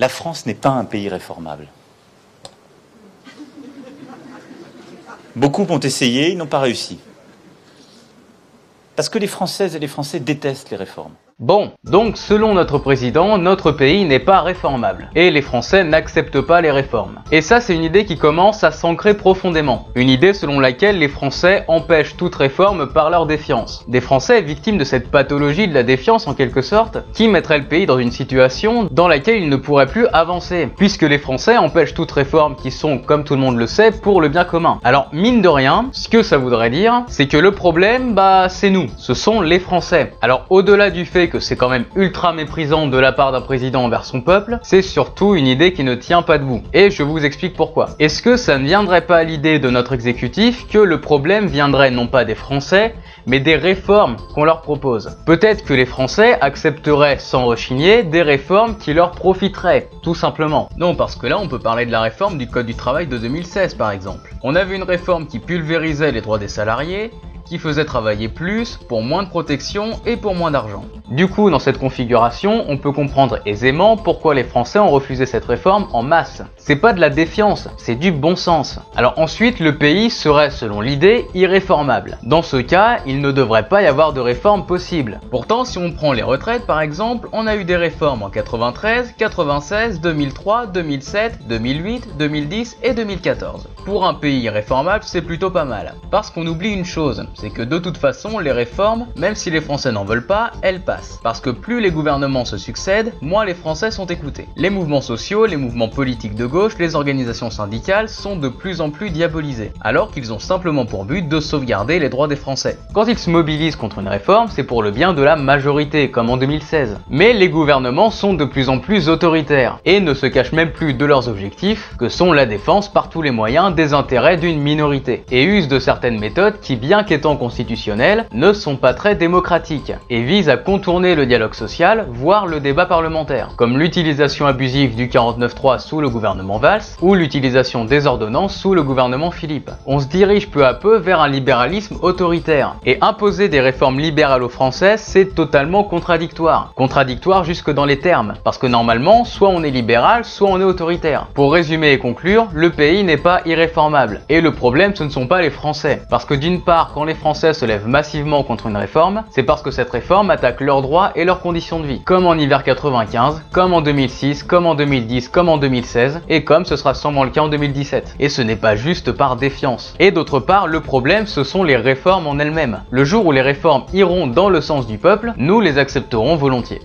La France n'est pas un pays réformable. Beaucoup ont essayé, ils n'ont pas réussi. Parce que les Françaises et les Français détestent les réformes. Bon, donc selon notre président, notre pays n'est pas réformable. Et les Français n'acceptent pas les réformes. Et ça, c'est une idée qui commence à s'ancrer profondément. Une idée selon laquelle les Français empêchent toute réforme par leur défiance. Des Français victimes de cette pathologie de la défiance en quelque sorte, qui mettrait le pays dans une situation dans laquelle il ne pourrait plus avancer. Puisque les Français empêchent toute réforme qui sont, comme tout le monde le sait, pour le bien commun. Alors, mine de rien, ce que ça voudrait dire, c'est que le problème, c'est nous. Ce sont les Français. Alors, au-delà du fait que c'est quand même ultra méprisant de la part d'un président envers son peuple, c'est surtout une idée qui ne tient pas debout. Et je vous explique pourquoi. Est-ce que ça ne viendrait pas à l'idée de notre exécutif que le problème viendrait non pas des Français, mais des réformes qu'on leur propose? Peut-être que les Français accepteraient sans rechigner des réformes qui leur profiteraient, tout simplement. Non, parce que là on peut parler de la réforme du Code du travail de 2016 par exemple. On avait une réforme qui pulvérisait les droits des salariés, qui faisait travailler plus, pour moins de protection et pour moins d'argent. Du coup, dans cette configuration, on peut comprendre aisément pourquoi les Français ont refusé cette réforme en masse. C'est pas de la défiance, c'est du bon sens. Alors ensuite, le pays serait, selon l'idée, irréformable. Dans ce cas, il ne devrait pas y avoir de réforme possible. Pourtant, si on prend les retraites par exemple, on a eu des réformes en 93, 96, 2003, 2007, 2008, 2010 et 2014. Pour un pays irréformable, c'est plutôt pas mal. Parce qu'on oublie une chose, c'est que de toute façon, les réformes, même si les Français n'en veulent pas, elles passent. Parce que plus les gouvernements se succèdent, moins les Français sont écoutés. Les mouvements sociaux, les mouvements politiques de gauche, les organisations syndicales sont de plus en plus diabolisés, alors qu'ils ont simplement pour but de sauvegarder les droits des Français. Quand ils se mobilisent contre une réforme, c'est pour le bien de la majorité, comme en 2016. Mais les gouvernements sont de plus en plus autoritaires, et ne se cachent même plus de leurs objectifs, que sont la défense par tous les moyens des intérêts d'une minorité, et usent de certaines méthodes qui, bien qu'étant constitutionnelles, ne sont pas très démocratiques, et visent à contourner le dialogue social, voire le débat parlementaire, comme l'utilisation abusive du 49.3 sous le gouvernement Valls, ou l'utilisation des ordonnances sous le gouvernement Philippe. On se dirige peu à peu vers un libéralisme autoritaire, et imposer des réformes libérales aux Français, c'est totalement contradictoire. Contradictoire jusque dans les termes, parce que normalement, soit on est libéral, soit on est autoritaire. Pour résumer et conclure, le pays n'est pas irréformable, et le problème ce ne sont pas les Français, parce que d'une part, quand les Français se lèvent massivement contre une réforme, c'est parce que cette réforme attaque leurs droits et leurs conditions de vie, comme en hiver 95, comme en 2006, comme en 2010, comme en 2016, et comme ce sera sûrement le cas en 2017. Et ce n'est pas juste par défiance. Et d'autre part, le problème, ce sont les réformes en elles-mêmes. Le jour où les réformes iront dans le sens du peuple, nous les accepterons volontiers.